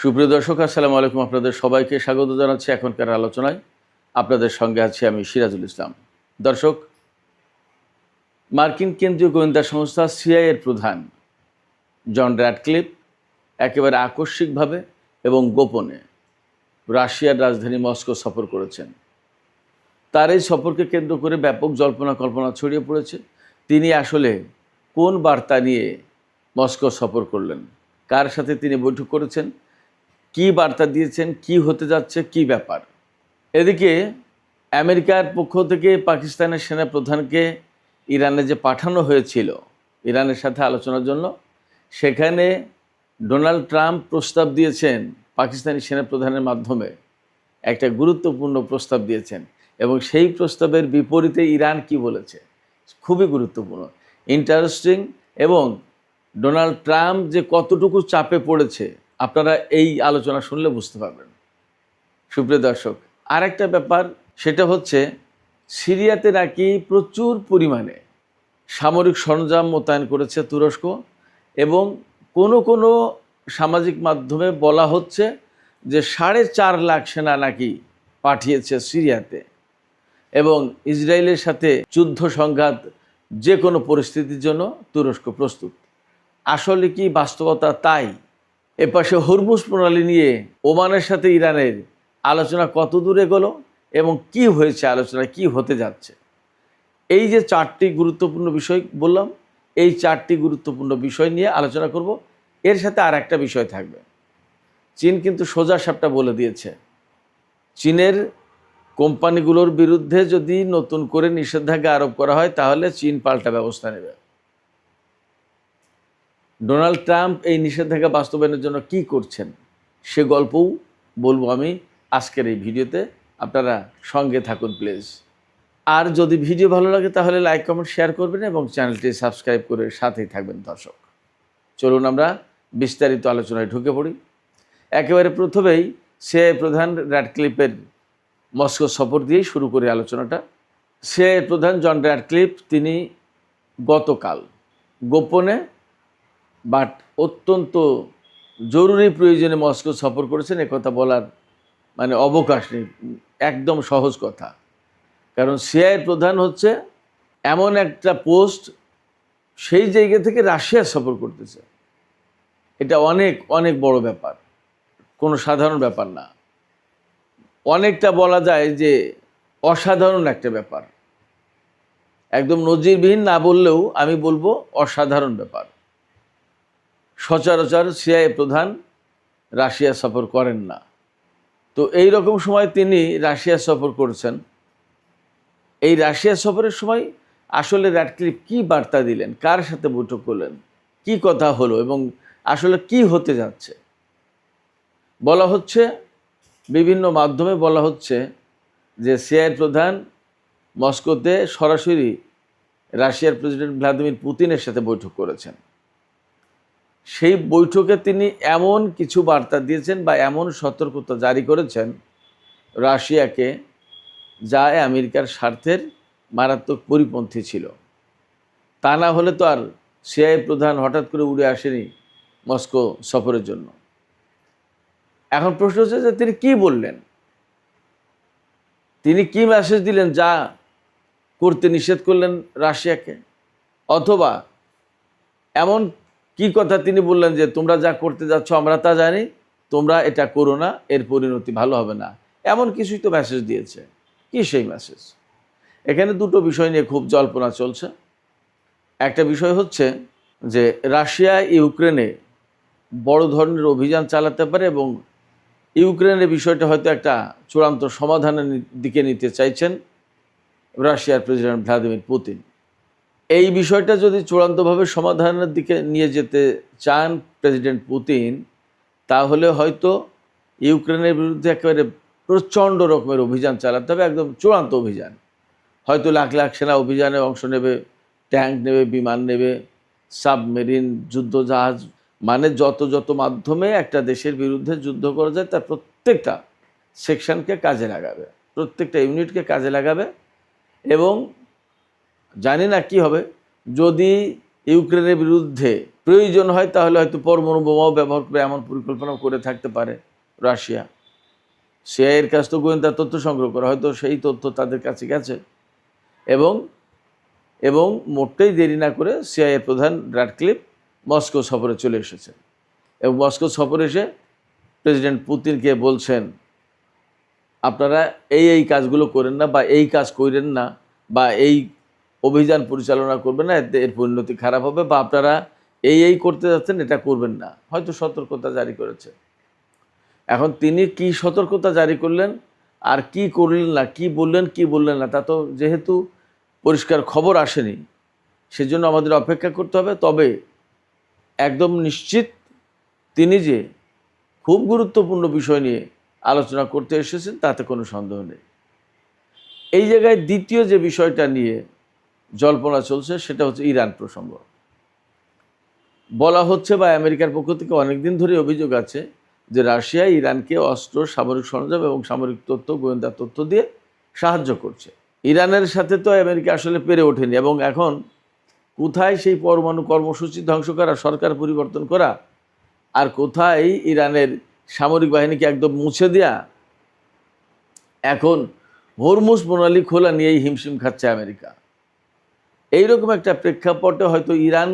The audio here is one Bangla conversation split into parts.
সুপ্রিয় দর্শক, আসসালামু আলাইকুম। আপনাদের সবাইকে স্বাগত জানাচ্ছি এখনকার আলোচনায়। আপনাদের সঙ্গে আছি আমি সিরাজুল ইসলাম। দর্শক, মার্কিন কেন্দ্রীয় গোয়েন্দা সংস্থা সিআইএ এর প্রধান জন র্যাডক্লিফ একেবারে আকস্মিকভাবে এবং গোপনে রাশিয়ার রাজধানী মস্কো সফর করেছেন। তার এই সফরকে কেন্দ্র করে ব্যাপক জল্পনা কল্পনা ছড়িয়ে পড়েছে। তিনি আসলে কোন বার্তা নিয়ে মস্কো সফর করলেন, কার সাথে তিনি বৈঠক করেছেন, কি বার্তা দিয়েছেন, কি হতে যাচ্ছে, কি ব্যাপার। এদিকে আমেরিকার পক্ষ থেকে পাকিস্তানের সেনা প্রধানকে ইরানে যে পাঠানো হয়েছিল ইরানের সাথে আলোচনার জন্য, সেখানে ডোনাল্ড ট্রাম্প প্রস্তাব দিয়েছেন, পাকিস্তানি সেনা প্রধানের মাধ্যমে একটা গুরুত্বপূর্ণ প্রস্তাব দিয়েছেন, এবং সেই প্রস্তাবের বিপরীতে ইরান কি বলেছে খুবই গুরুত্বপূর্ণ, ইন্টারেস্টিং। এবং ডোনাল্ড ট্রাম্প যে কতটুকু চাপে পড়েছে আপনারা এই আলোচনা শুনলে বুঝতে পারবেন। সুপ্রিয় দর্শক, আর একটা ব্যাপার, সেটা হচ্ছে সিরিয়াতে নাকি প্রচুর পরিমাণে সামরিক সরঞ্জাম মোতায়েন করেছে তুরস্ক, এবং কোনো সামাজিক মাধ্যমে বলা হচ্ছে যে 4.5 লাখ সেনা নাকি পাঠিয়েছে সিরিয়াতে, এবং ইসরায়েলের সাথে যুদ্ধ সংঘাত যে কোনো পরিস্থিতির জন্য তুরস্ক প্রস্তুত। আসলে কি বাস্তবতা তাই? এপাশে হরমুজ প্রণালী নিয়ে ওমানের সাথে ইরানের আলোচনা কত দূর এগোলো এবং কি হয়েছে, আলোচনা কি হতে যাচ্ছে, এই যে 4টি গুরুত্বপূর্ণ বিষয় বললাম, এই 4টি গুরুত্বপূর্ণ বিষয় নিয়ে আলোচনা করব। এর সাথে আর একটা বিষয় থাকবে। চীন কিন্তু সোজা সাপটা বলে দিয়েছে, চীনের কোম্পানিগুলোর বিরুদ্ধে যদি নতুন করে নিষেধাজ্ঞা আরোপ করা হয় তাহলে চীন পাল্টা ব্যবস্থা নেবে। ডোনাল্ড ট্রাম্প এই নিষেধাজ্ঞা বাস্তবায়নের জন্য কি করছেন সে গল্পও বলবো আমি আজকের এই ভিডিওতে। আপনারা সঙ্গে থাকুন প্লিজ। আর যদি ভিডিও ভালো লাগে তাহলে লাইক, কমেন্ট, শেয়ার করবেন এবং চ্যানেলটি সাবস্ক্রাইব করে সাথেই থাকবেন। দর্শক, চলুন আমরা বিস্তারিত আলোচনায় ঢুকে পড়ি। একেবারে প্রথমেই সিআইএ প্রধান র্যাডক্লিফের মস্কো সফর দিয়েই শুরু করি আলোচনাটা। সিআইএ প্রধান জন র্যাডক্লিফ তিনি গতকাল গোপনে বাট অত্যন্ত জরুরি প্রয়োজনে মস্কো সফর করেছেন, একথা বলার মানে অবকাশ নেই, একদম সহজ কথা। কারণ সিআইএ প্রধান হচ্ছে এমন একটা পোস্ট, সেই জায়গা থেকে রাশিয়া সফর করতেছে, এটা অনেক অনেক বড় ব্যাপার, কোনো সাধারণ ব্যাপার না। অনেকটা বলা যায় যে অসাধারণ একটা ব্যাপার, একদম নজিরবিহীন না বললেও আমি বলবো অসাধারণ ব্যাপার। সচরাচর সিআইএ প্রধান রাশিয়া সফর করেন না, তো এই রকম সময় তিনি রাশিয়া সফর করেছেন। এই রাশিয়া সফরের সময় আসলে র্যাডক্লিফ কি বার্তা দিলেন, কার সাথে বৈঠক করলেন, কি কথা হলো এবং আসলে কি হতে যাচ্ছে। বলা হচ্ছে, বিভিন্ন মাধ্যমে বলা হচ্ছে যে সিআইএ প্রধান মস্কোতে সরাসরি রাশিয়ার প্রেসিডেন্ট ভ্লাদিমির পুতিনের সাথে বৈঠক করেছেন। সেই বৈঠকে তিনি এমন কিছু বার্তা দিয়েছেন বা এমন সতর্কতা জারি করেছেন রাশিয়াকে, যা আমেরিকার স্বার্থের মারাত্মক পরিপন্থী ছিল। তা না হলে তো আর সিআইএ প্রধান হঠাৎ করে উড়ে আসেনি মস্কো সফরের জন্য। এখন প্রশ্ন হচ্ছে যে তিনি কি বললেন, তিনি কি মেসেজ দিলেন যা করতে নিষেধ করলেন রাশিয়াকে, অথবা এমন কি কথা তিনি বললেন যে তোমরা যা করতে যাচ্ছ আমরা তা জানি, তোমরা এটা করো না, এর পরিণতি ভালো হবে না, এমন কিছুই তো মেসেজ দিয়েছে। কি সেই মেসেজ? এখানে দুটো বিষয় নিয়ে খুব জল্পনা চলছে। একটা বিষয় হচ্ছে যে রাশিয়া ইউক্রেনে বড় ধরনের অভিযান চালাতে পারে এবং ইউক্রেনের বিষয়টা হয়তো একটা চূড়ান্ত সমাধানের দিকে নিতে চাইছেন রাশিয়ার প্রেসিডেন্ট ভ্লাদিমির পুতিন। এই বিষয়টা যদি চূড়ান্তভাবে সমাধানের দিকে নিয়ে যেতে চান প্রেসিডেন্ট পুতিন, তাহলে হয়তো ইউক্রেনের বিরুদ্ধে একেবারে প্রচণ্ড রকমের অভিযান চালাতে হবে, একদম চূড়ান্ত অভিযান। হয়তো লাখ লাখ সেনা অভিযানে অংশ নেবে, ট্যাঙ্ক নেবে, বিমান নেবে, সাবমেরিন, যুদ্ধজাহাজ, মানে যত মাধ্যমে একটা দেশের বিরুদ্ধে যুদ্ধ করা যায় তার প্রত্যেকটা সেকশনকে কাজে লাগাবে, প্রত্যেকটা ইউনিটকে কাজে লাগাবে। এবং জানি না কি হবে যদি ইউক্রেনের বিরুদ্ধে প্রয়োজন হয় তাহলে হয়তো পরমাণু বোমাও ব্যবহার করে এমন পরিকল্পনা করে থাকতে পারে রাশিয়া। সিআইএর কাছ থেকে গোয়েন্দা তথ্য সংগ্রহ করা, হয়তো সেই তথ্য তাদের কাছে গেছে এবং এবং মোটেই দেরি না করে সিআইএর প্রধান র্যাডক্লিফ মস্কো সফরে চলে এসেছেন এবং মস্কো সফরে এসে প্রেসিডেন্ট পুতিনকে বলছেন, আপনারা এই কাজগুলো করেন না বা এই কাজ করেন না বা এই অভিযান পরিচালনা করবেন না, এতে এর পরিণতি খারাপ হবে, বা আপনারা এই করতে যাচ্ছেন এটা করবেন না, হয়তো সতর্কতা জারি করেছে। এখন তিনি কি সতর্কতা জারি করলেন আর কি করলেন না, কি বললেন না, তা তো যেহেতু পরিষ্কার খবর আসেনি, সেজন্য আমাদের অপেক্ষা করতে হবে। তবে একদম নিশ্চিত তিনি যে খুব গুরুত্বপূর্ণ বিষয় নিয়ে আলোচনা করতে এসেছেন তাতে কোনো সন্দেহ নেই। এই জায়গায় দ্বিতীয় যে বিষয়টা নিয়ে জল্পনা চলছে সেটা হচ্ছে ইরান প্রসঙ্গ। বলা হচ্ছে বা আমেরিকার পক্ষ থেকে অনেকদিন ধরে অভিযোগ আছে যে রাশিয়া ইরানকে অস্ত্র, সামরিক সরঞ্জাম এবং সামরিক তথ্য, গোয়েন্দা তথ্য দিয়ে সাহায্য করছে। ইরানের সাথে তো আমেরিকা আসলে পেরে ওঠেনি এবং এখন কোথায় সেই পরমাণু কর্মসূচি ধ্বংস করা, সরকার পরিবর্তন করা, আর কোথায় ইরানের সামরিক বাহিনীকে একদম মুছে দেয়া, এখন হরমুজ প্রণালী খোলা নিয়েই হিমশিম খাচ্ছে আমেরিকা। এইরকম একটা প্রেক্ষাপটে হয়তো ইরান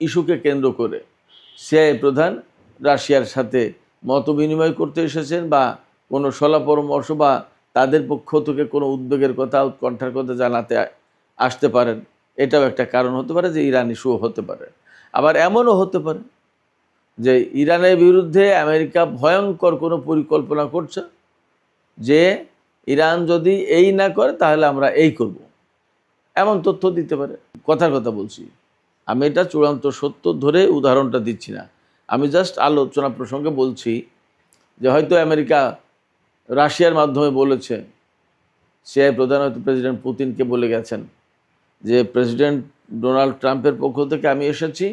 ইস্যুকে কেন্দ্র করে সিআইএ প্রধান রাশিয়ার সাথে মত বিনিময় করতে এসেছেন বা কোনো সলা পরামর্শ বা তাদের পক্ষ থেকে কোনো উদ্বেগের কথা, উৎকণ্ঠার কথা জানাতে আসতে পারেন। এটাও একটা কারণ হতে পারে যে ইরান ইস্যু হতে পারে। আবার এমনও হতে পারে যে ইরানের বিরুদ্ধে আমেরিকা ভয়ঙ্কর কোনো পরিকল্পনা করছে যে ইরান যদি এই না করে তাহলে আমরা এই করব, এমন তথ্য দিতে পারে। কথার কথা বলছি, আমি এটা চূড়ান্ত সত্য ধরে উদাহরণটা দিচ্ছি না, আমি জাস্ট আলোচনা প্রসঙ্গে বলছি যে হয়তো আমেরিকা রাশিয়ার মাধ্যমে বলেছে, সিআইএ প্রধান হয়তো প্রেসিডেন্ট পুতিনকে বলে গেছেন যে প্রেসিডেন্ট ডোনাল্ড ট্রাম্পের পক্ষ থেকে আমি এসেছি,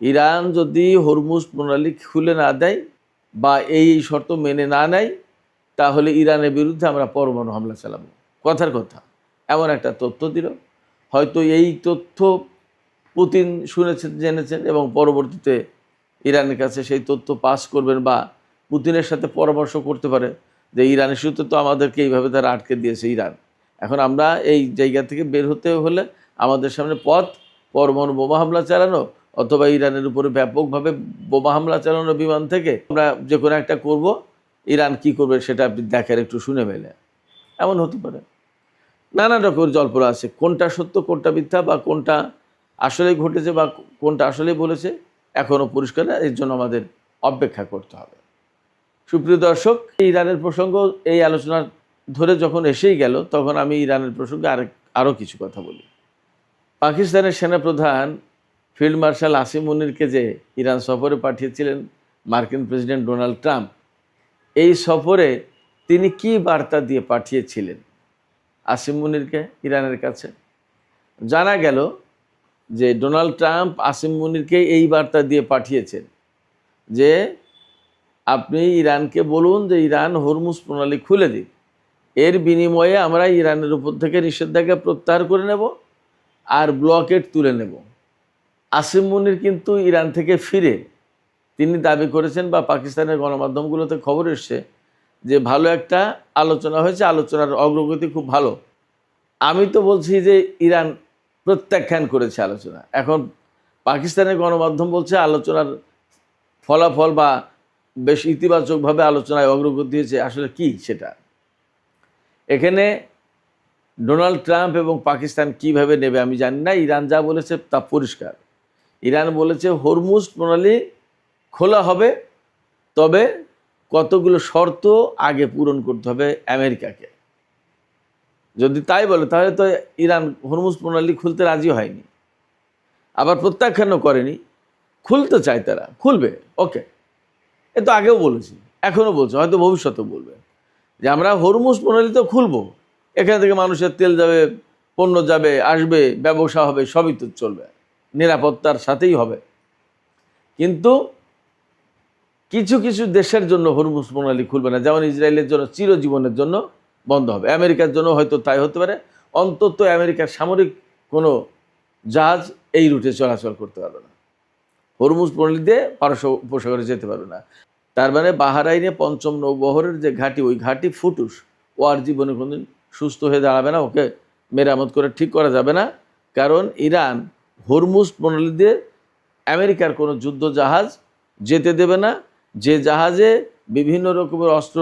ইরান যদি হরমুজ প্রণালী খুলে না দেয় বা এই শর্ত মেনে না নেয় তাহলে ইরানের বিরুদ্ধে আমরা পরমাণু হামলা চালাবো। কথার কথা এমন একটা তথ্য দিল। হয়তো এই তথ্য পুতিন শুনেছেন, জেনেছেন এবং পরবর্তীতে ইরানের কাছে সেই তথ্য পাস করবেন বা পুতিনের সাথে পরামর্শ করতে পারে যে ইরান ইস্যুতে তো আমাদেরকে এইভাবে তারা আটকে দিয়েছে ইরান, এখন আমরা এই জায়গা থেকে বের হতে হলে আমাদের সামনে পথ পরমাণু বোমা হামলা চালানো অথবা ইরানের উপরে ব্যাপকভাবে বোমা হামলা চালানো বিমান থেকে, আমরা যে কোনো একটা করব, ইরান কি করবে সেটা আপনি দেখার একটু শুনে মেলে, এমন হতে পারে। নানা রকমের জল্পনা আছে, কোনটা সত্য কোনটা মিথ্যা বা কোনটা আসলে ঘটেছে বা কোনটা আসলে বলেছে এখনও পরিষ্কার না, এর জন্য আমাদের অপেক্ষা করতে হবে। সুপ্রিয় দর্শক, ইরানের প্রসঙ্গ এই আলোচনা ধরে যখন এসেই গেল তখন আমি ইরানের প্রসঙ্গে আরও কিছু কথা বলি। পাকিস্তানের সেনাপ্রধান ফিল্ড মার্শাল আসিম মুনিরকে যে ইরান সফরে পাঠিয়েছিলেন মার্কিন প্রেসিডেন্ট ডোনাল্ড ট্রাম্প, এই সফরে তিনি কি বার্তা দিয়ে পাঠিয়েছিলেন আসিম মুনিরকে ইরানের কাছে? জানা গেল যে ডোনাল্ড ট্রাম্প আসিম মুনিরকে এই বার্তা দিয়ে পাঠিয়েছেন যে আপনি ইরানকে বলুন যে ইরান হরমুজ প্রণালী খুলে দিন, এর বিনিময়ে আমরা ইরানের উপর থেকে নিষেধাজ্ঞা প্রত্যাহার করে নেব আর ব্লকেট তুলে নেব। আসিম মুনির কিন্তু ইরান থেকে ফিরে তিনি দাবি করেছেন বা পাকিস্তানের গণমাধ্যমগুলোতে খবর এসছে যে ভালো একটা আলোচনা হয়েছে, আলোচনার অগ্রগতি খুব ভালো। আমি তো বলছি যে ইরান প্রত্যাখ্যান করেছে আলোচনা। এখন পাকিস্তানের গণমাধ্যম বলছে আলোচনার ফলাফল বা বেশ ইতিবাচকভাবে আলোচনায় অগ্রগতি হয়েছে। আসলে কি সেটা এখানে ডোনাল্ড ট্রাম্প এবং পাকিস্তান কিভাবে নেবে আমি জানি না। ইরান যা বলেছে তা পরিষ্কার। ইরান বলেছে হরমুজ প্রণালী খোলা হবে, তবে কতগুলো শর্ত আগে পূরণ করতে হবে আমেরিকাকে। যদি তাই বলে তাহলে তো ইরান হরমুজ প্রণালী খুলতে রাজি হয়নি, আবার প্রত্যাখ্যানও করেনি, খুলতে চায়, তারা খুলবে। ওকে, এ তো আগেও বলেছি, এখনও বলছে, হয়তো ভবিষ্যতেও বলবে যে আমরা হরমুজ প্রণালী তো খুলবো, এখান থেকে মানুষের তেল যাবে, পণ্য যাবে, আসবে, ব্যবসা হবে, সবই তো চলবে, নিরাপত্তার সাথেই হবে। কিন্তু কিছু কিছু দেশের জন্য হরমুজ প্রণালী খুলবে না, যেমন ইসরায়েলের জন্য চিরজীবনের জন্য বন্ধ হবে। আমেরিকার জন্য হয়তো তাই হতে পারে, অন্তত আমেরিকার সামরিক কোনো জাহাজ এই রুটে চলাচল করতে পারবে না, হরমুজ প্রণালী দিয়ে পারস্য উপসাগরে যেতে পারবে না। তার মানে বাহরাইনে পঞ্চম নৌবহরের যে ঘাঁটি, ওই ঘাঁটি ফুটুস, ও আর জীবনে কোনোদিন সুস্থ হয়ে দাঁড়াবে না, ওকে মেরামত করে ঠিক করা যাবে না। কারণ ইরান হরমুজ প্রণালী দিয়ে আমেরিকার কোনো যুদ্ধ জাহাজ যেতে দেবে না, যে জাহাজে বিভিন্ন রকমের অস্ত্র,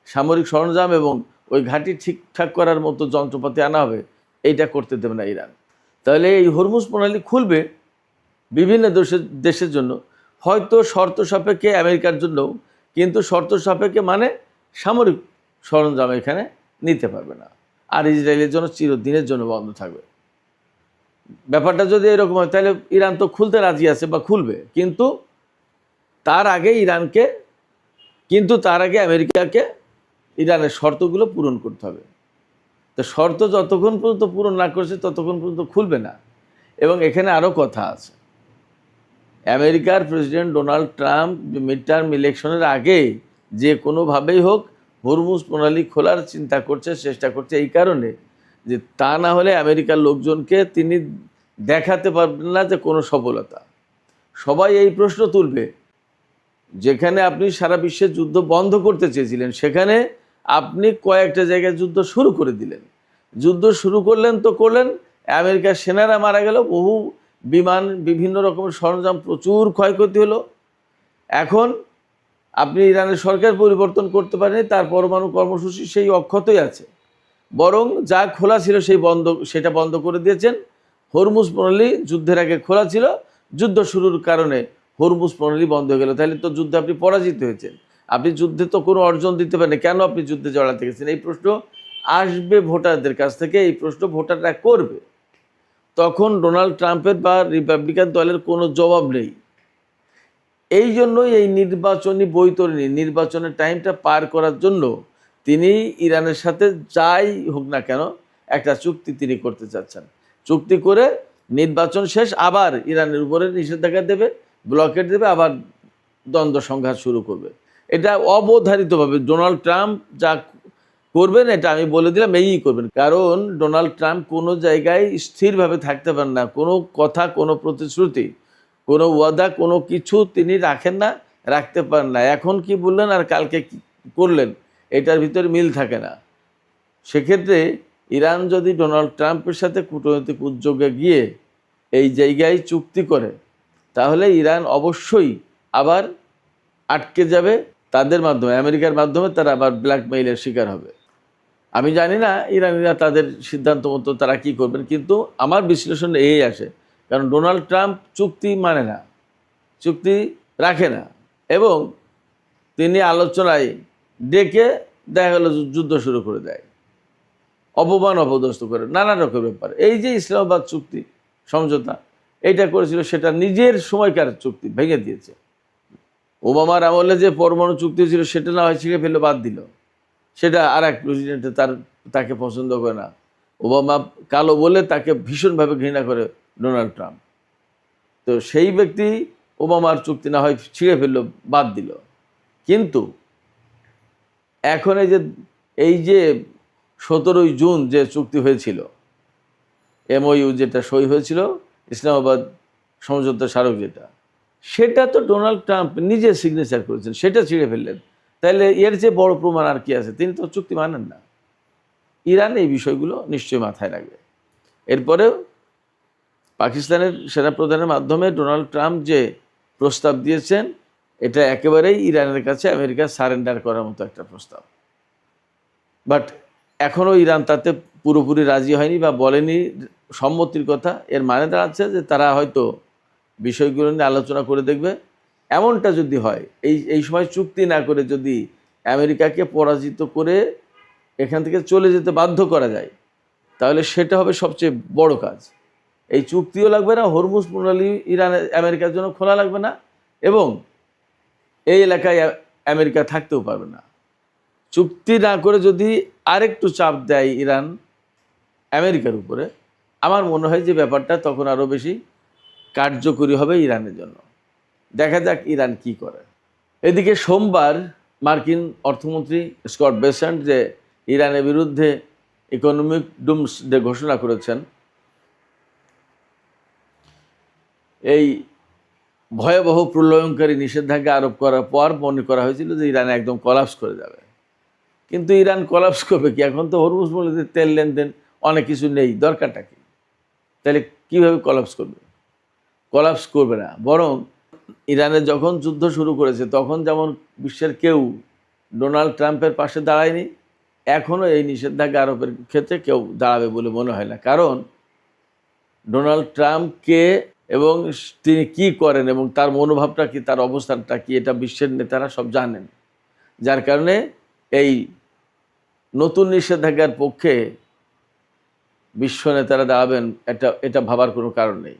সামরিক সরঞ্জাম এবং ওই ঘাঁটি ঠিকঠাক করার মতো যন্ত্রপাতি আনা হবে, এইটা করতে দেবে না ইরান। তাহলে এই হরমুজ প্রণালী খুলবে বিভিন্ন দেশের জন্য, হয়তো শর্ত সাপেক্ষে আমেরিকার জন্যও, কিন্তু শর্ত সাপেক্ষে মানে সামরিক সরঞ্জাম এখানে নিতে পারবে না, আর ইসরায়েলের জন্য চিরদিনের জন্য বন্ধ থাকবে। ব্যাপারটা যদি এরকম হয় তাহলে ইরান তো খুলতে রাজি আছে বা খুলবে, কিন্তু তার আগে আমেরিকাকে ইরানের শর্তগুলো পূরণ করতে হবে। তো শর্ত যতক্ষণ পর্যন্ত পূরণ না করছে ততক্ষণ পর্যন্ত খুলবে না। এবং এখানে আরও কথা আছে, আমেরিকার president Donald Trump mid term ইলেকশনের আগে যে কোনোভাবেই হোক হরমুজ প্রণালী খোলার চিন্তা করছে, চেষ্টা করছে, এই কারণে যে তা না হলে আমেরিকার লোকজনকে তিনি দেখাতে পারবেন না যে কোনো সফলতা। সবাই এই প্রশ্ন তুলবে, যেখানে আপনি সারা বিশ্বের যুদ্ধ বন্ধ করতে চেয়েছিলেন সেখানে আপনি কয়েকটা জায়গায় যুদ্ধ শুরু করে দিলেন। যুদ্ধ শুরু করলেন তো করলেন, আমেরিকার সেনারা মারা গেল, বহু বিমান, বিভিন্ন রকমের সরঞ্জাম, প্রচুর ক্ষয়ক্ষতি হলো। এখন আপনি ইরানের সরকার পরিবর্তন করতে পারেনি, তার পরমাণু কর্মসূচি সেই অক্ষতই আছে, বরং যা খোলা ছিল সেটা বন্ধ করে দিয়েছেন। হরমুজ প্রণালী যুদ্ধের আগে খোলা ছিল, যুদ্ধ শুরুর কারণে হরমুজ প্রণালী বন্ধ হয়ে গেল। তাহলে তো যুদ্ধে আপনি পরাজিত হয়েছেন, আপনি যুদ্ধে তো কোনো অর্জন দিতে পারেন, কেন আপনি যুদ্ধে জড়াতে গেছেন? এই প্রশ্ন আসবে ভোটারদের কাছ থেকে, এই প্রশ্ন ভোটাররা করবে। তখন ডোনাল্ড ট্রাম্পের বা রিপাবলিকান দলের কোনো জবাব নেই। এই জন্যই এই নির্বাচনী বৈতরণী, নির্বাচনের টাইমটা পার করার জন্য তিনি ইরানের সাথে যাই হোক না কেন একটা চুক্তি তিনি করতে চাচ্ছেন। চুক্তি করে নির্বাচন শেষ, আবার ইরানের উপরে নিষেধাজ্ঞা দেবে, ব্লকেট দেবে, আবার দ্বন্দ্ব সংঘাত শুরু করবে। এটা অবধারিতভাবে ডোনাল্ড ট্রাম্প যা করবেন, এটা আমি বলে দিলাম, এই করবেন। কারণ ডোনাল্ড ট্রাম্প কোনো জায়গায় স্থিরভাবে থাকতে পারেন না, কোনো কথা, কোনো প্রতিশ্রুতি, কোনো ওয়াদা, কোনো কিছু তিনি রাখেন না, রাখতে পারেন না। এখন কি বললেন আর কালকে কি করলেন, এটার ভিতরে মিল থাকে না। সেক্ষেত্রে ইরান যদি ডোনাল্ড ট্রাম্পের সাথে কূটনৈতিক উদ্যোগে গিয়ে এই জায়গায় চুক্তি করে, তাহলে ইরান অবশ্যই আবার আটকে যাবে তাদের মাধ্যমে, আমেরিকার মাধ্যমে তারা আবার ব্ল্যাকমেইলের শিকার হবে। আমি জানি না ইরানিরা তাদের সিদ্ধান্ত মতো তারা কী করবেন, কিন্তু আমার বিশ্লেষণ এই আসে, কারণ ডোনাল্ড ট্রাম্প চুক্তি মানে না, চুক্তি রাখে না, এবং তিনি আলোচনায় ডেকে দেখা গেল যুদ্ধ শুরু করে দেয়, অপমান অপদস্থ করে, নানা রকম ব্যাপার। এই যে ইসলামাবাদ চুক্তি সমঝোতা এইটা করেছিল, সেটা নিজের সময়কার চুক্তি ভেঙে দিয়েছে। ওবামার আমলে যে পরমাণু চুক্তি ছিল সেটা না হয় ছিঁড়ে ফেলে বাদ দিল, সেটা আর এক প্রেসিডেন্টে তাকে পছন্দ করে না। ওবামা কালো বলে তাকে ভীষণভাবে ঘৃণা করে ডোনাল্ড ট্রাম্প। তো সেই ব্যক্তি ওবামার চুক্তি না হয় ছিঁড়ে ফেললো, বাদ দিল। কিন্তু এখন এই যে 17ই জুন যে চুক্তি হয়েছিল, MOU যেটা সই হয়েছিল, ইসলামাবাদ সমঝোতা স্মারক যেটা, সেটা তো ডোনাল্ড ট্রাম্প নিজে সিগনেচার করেছেন, সেটা ছিঁড়ে ফেললেন। তাহলে এর যে বড় প্রমাণ আর কি আছে? তিনি তো চুক্তি মানেন না। ইরান এই বিষয়গুলো নিশ্চয়ই মাথায় রাখবে। এরপরেও পাকিস্তানের সেনাপ্রধানের মাধ্যমে ডোনাল্ড ট্রাম্প যে প্রস্তাব দিয়েছেন, এটা একেবারেই ইরানের কাছে আমেরিকা সারেন্ডার করার মতো একটা প্রস্তাব। বাট এখনও ইরান তাতে পুরোপুরি রাজি হয়নি বা বলেনি সম্মতির কথা। এর মানে দাঁড়াচ্ছে যে তারা হয়তো বিষয়গুলো নিয়ে আলোচনা করে দেখবে। এমনটা যদি হয়, এই সময় চুক্তি না করে যদি আমেরিকাকে পরাজিত করে এখান থেকে চলে যেতে বাধ্য করা যায়, তাহলে সেটা হবে সবচেয়ে বড় কাজ। এই চুক্তিও লাগবে না, হরমুজ প্রণালী আমেরিকার জন্য খোলা লাগবে না, এবং এই এলাকায় আমেরিকা থাকতেও পারবে না। চুক্তি না করে যদি আরেকটু চাপ দেয় ইরান আমেরিকার উপরে, আমার মনে হয় যে ব্যাপারটা তখন আরও বেশি কার্যকরী হবে ইরানের জন্য। দেখা যাক ইরান কি করে। এদিকে সোমবার মার্কিন অর্থমন্ত্রী স্কট বেসেন্ট যে ইরানের বিরুদ্ধে ইকোনমিক ডুমসডে ঘোষণা করেছেন, এই ভয়াবহ প্রলয়ঙ্কারী নিষেধাজ্ঞা আরোপ করার পর মনে করা হয়েছিল যে ইরান একদম কলাপস করে যাবে। কিন্তু ইরান কলাপস করবে কি? এখন তো হরমুজ বলে তেল লেনদেন অনেক কিছু নেই, দরকারটা কি? তাহলে কীভাবে কলাপস করবে? কলাপস করবে না, বরং ইরানে যখন যুদ্ধ শুরু করেছে তখন যেমন বিশ্বের কেউ ডোনাল্ড ট্রাম্পের পাশে দাঁড়ায়নি, এখনও এই নিষেধাজ্ঞা আরোপের ক্ষেত্রে কেউ দাঁড়াবে বলে মনে হয় না। কারণ ডোনাল্ড ট্রাম্পকে এবং তিনি কি করেন এবং তার মনোভাবটা কি, তার অবস্থানটা কি, এটা বিশ্বের নেতারা সব জানেন। যার কারণে এই নতুন নিষেধাজ্ঞার পক্ষে বিশ্ব নেতারা দাঁড়াবেন এটা ভাবার কোনো কারণ নেই।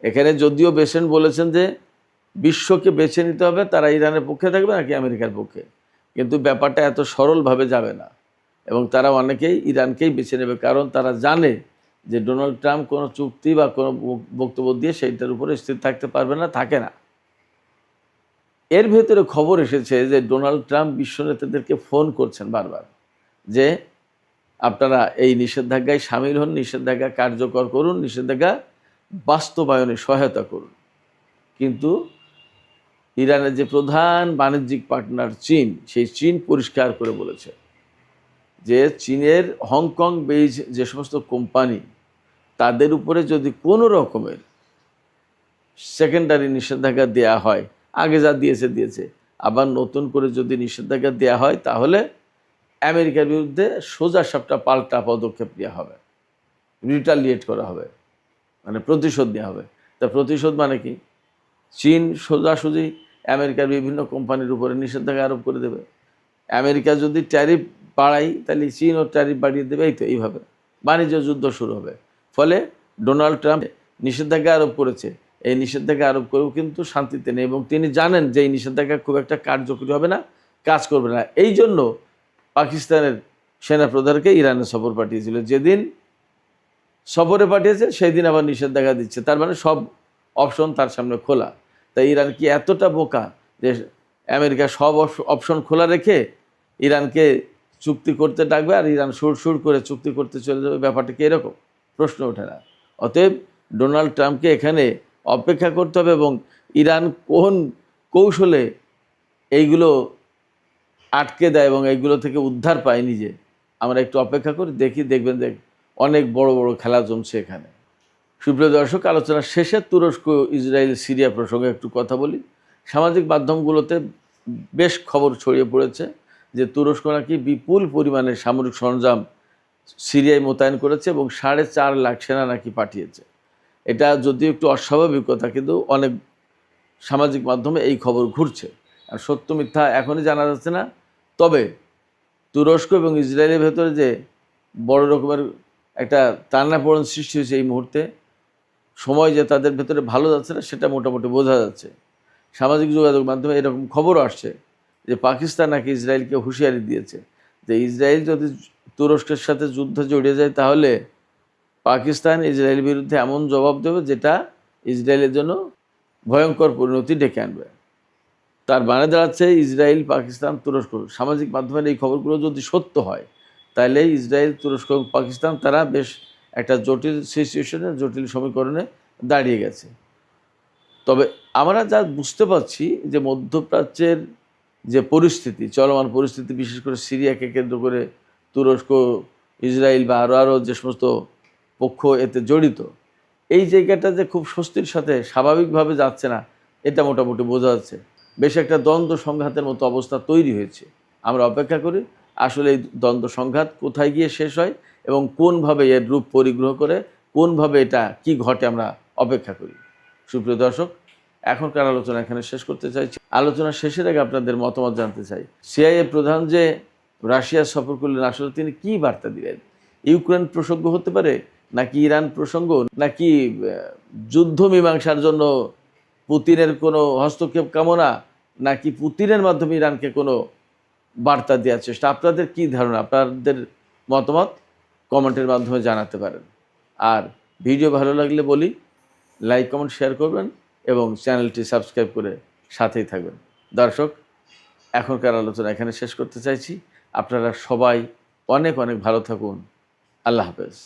এখানে যদিও বেসেন্ট বলেছেন যে বিশ্বকে বেছে নিতে হবে, তারা ইরানের পক্ষে থাকবে নাকি আমেরিকার পক্ষে, কিন্তু ব্যাপারটা এত সরলভাবে যাবে না এবং তারা অনেকেই ইরানকেই বেছে নেবে। কারণ তারা জানে যে ডোনাল্ড ট্রাম্প কোনো চুক্তি বা কোনো বক্তব্য দিয়ে সেইটার উপরে স্থির থাকতে পারবে না, থাকে না। এর ভেতরে খবর এসেছে যে ডোনাল্ড ট্রাম্প বিশ্ব নেতাদেরকে ফোন করছেন বারবার যে আপনারা এই নিষেধাজ্ঞায় সামিল হন, নিষেধাজ্ঞা কার্যকর করুন, নিষেধাজ্ঞা বাস্তবায়নে সহায়তা করুন। কিন্তু ইরানের যে প্রধান বাণিজ্যিক পার্টনার চীন, সেই চীন পরিষ্কার করে বলেছে যে চীনের হংকং বেইজ যে সমস্ত কোম্পানি, তাদের উপরে যদি কোনো রকমের সেকেন্ডারি নিষেধাজ্ঞা দেয়া হয়, আগে যা দিয়েছে, আবার নতুন করে যদি নিষেধাজ্ঞা দেয়া হয়, তাহলে আমেরিকার বিরুদ্ধে সোজা সাপটা পাল্টা পদক্ষেপ নেওয়া হবে, রিটালিয়েট করা হবে, মানে প্রতিশোধ নেওয়া হবে। তা প্রতিশোধ মানে কি? চীন সোজাসুজি আমেরিকার বিভিন্ন কোম্পানির উপরে নিষেধাজ্ঞা আরোপ করে দেবে। আমেরিকা যদি ট্যারিফ বাড়ায়, তাহলে চীনও ট্যারিফ বাড়িয়ে দেবে। এইভাবে বাণিজ্য যুদ্ধ শুরু হবে। ফলে ডোনাল্ড ট্রাম্প নিষেধাজ্ঞা আরোপ করেছে, এই নিষেধাজ্ঞা আরোপ করেও কিন্তু শান্তিতে নেই এবং তিনি জানেন যে এই নিষেধাজ্ঞা খুব একটা কার্যকরী হবে না, কাজ করবে না। এই জন্য পাকিস্তানের সেনাপ্রধানকে ইরানে সফর পাঠিয়েছিল। যেদিন সফরে পাঠিয়েছে সেই দিন আবার নিষেধাজ্ঞা দিচ্ছে, তার মানে সব অপশন তার সামনে খোলা। তাই ইরান কি এতটা বোকা যে আমেরিকা সব অপশন খোলা রেখে ইরানকে চুক্তি করতে ডাকবে আর ইরান সুর করে চুক্তি করতে চলে যাবে? ব্যাপারটা কি এরকম? প্রশ্ন ওঠে না। অতএব ডোনাল্ড ট্রাম্পকে এখানে অপেক্ষা করতে হবে এবং ইরান কোন কৌশলে এইগুলো আটকে দেয় এবং এইগুলো থেকে উদ্ধার পায় নিজে, আমরা একটু অপেক্ষা করি, দেখবেন যে অনেক বড় বড় খেলা জমছে এখানে। সুপ্রিয় দর্শক, আলোচনার শেষে তুরস্ক ইসরায়েল সিরিয়া প্রসঙ্গে একটু কথা বলি। সামাজিক মাধ্যমগুলোতে বেশ খবর ছড়িয়ে পড়েছে যে তুরস্ক নাকি বিপুল পরিমাণে সামরিক সরঞ্জাম সিরিয়ায় মোতায়েন করেছে এবং 4.5 লাখ সেনা নাকি পাঠিয়েছে। এটা যদিও একটু অস্বাভাবিক কথা, কিন্তু অনেক সামাজিক মাধ্যমে এই খবর ঘুরছে। আর সত্য মিথ্যা এখনই জানা যাচ্ছে না। তবে তুরস্ক এবং ইসরায়েলের ভেতরে যে বড় রকমের একটা টানাপোড়েন সৃষ্টি হয়েছে এই মুহূর্তে, সময় যে তাদের ভেতরে ভালো যাচ্ছে না সেটা মোটামুটি বোঝা যাচ্ছে। সামাজিক যোগাযোগ মাধ্যমে এরকম খবরও আসছে যে পাকিস্তান নাকি ইসরায়েলকে হুঁশিয়ারি দিয়েছে যে ইসরায়েল যদি তুরস্কের সাথে যুদ্ধে জড়িয়ে যায়, তাহলে পাকিস্তান ইসরায়েলের বিরুদ্ধে এমন জবাব দেবে যেটা ইসরায়েলের জন্য ভয়ঙ্কর পরিণতি ডেকে আনবে। তার মানে দাঁড়াচ্ছে ইসরায়েল, পাকিস্তান, তুরস্ক, সামাজিক মাধ্যমের এই খবরগুলো যদি সত্য হয়, তাহলে ইসরায়েল, তুরস্ক এবং পাকিস্তান তারা বেশ একটা জটিল সিচুয়েশনে, জটিল সমীকরণে দাঁড়িয়ে গেছে। তবে আমরা যা বুঝতে পারছি যে মধ্যপ্রাচ্যের যে পরিস্থিতি, চলমান পরিস্থিতি, বিশেষ করে সিরিয়াকে কেন্দ্র করে তুরস্ক, ইসরায়েল বা আরও যে সমস্ত পক্ষ এতে জড়িত, এই জায়গাটা যে খুব স্বস্তির সাথে স্বাভাবিকভাবে যাচ্ছে না, এটা মোটামুটি বোঝা যাচ্ছে। বেশ একটা দ্বন্দ্ব সংঘাতের মতো অবস্থা তৈরি হয়েছে। আমরা অপেক্ষা করি আসলে এই দ্বন্দ্ব সংঘাত কোথায় গিয়ে শেষ হয় এবং কোনভাবে এর রূপ পরিগ্রহ করে, কোনভাবে এটা কি ঘটে, আমরা অপেক্ষা করি। সুপ্রিয় দর্শক, এখনকার আলোচনা এখানে শেষ করতে চাইছি। আলোচনা শেষের আগে আপনাদের মতামত জানতে চাই। সিআইএ প্রধান যে রাশিয়া সফর করলেন, আসলে তিনি কি বার্তা দিলেন? ইউক্রেন প্রসঙ্গ হতে পারে, নাকি ইরান প্রসঙ্গ, নাকি যুদ্ধ মীমাংসার জন্য পুতিনের কোনো হস্তক্ষেপ কামনা, নাকি পুতিনের মাধ্যমে ইরানকে কোনো বার্তা দেওয়ার চেষ্টা? আপনাদের কি ধারণা? আপনাদের মতামত কমেন্টের মাধ্যমে জানাতে পারেন। আর ভিডিও ভালো লাগলে বলি, লাইক, কমেন্ট, শেয়ার করবেন এবং চ্যানেলটি সাবস্ক্রাইব করে সাথেই থাকবেন। দর্শক, এখনকার আলোচনা এখানে শেষ করতে চাইছি। আপনারা সবাই অনেক অনেক ভালো থাকুন। আল্লাহ হাফেজ।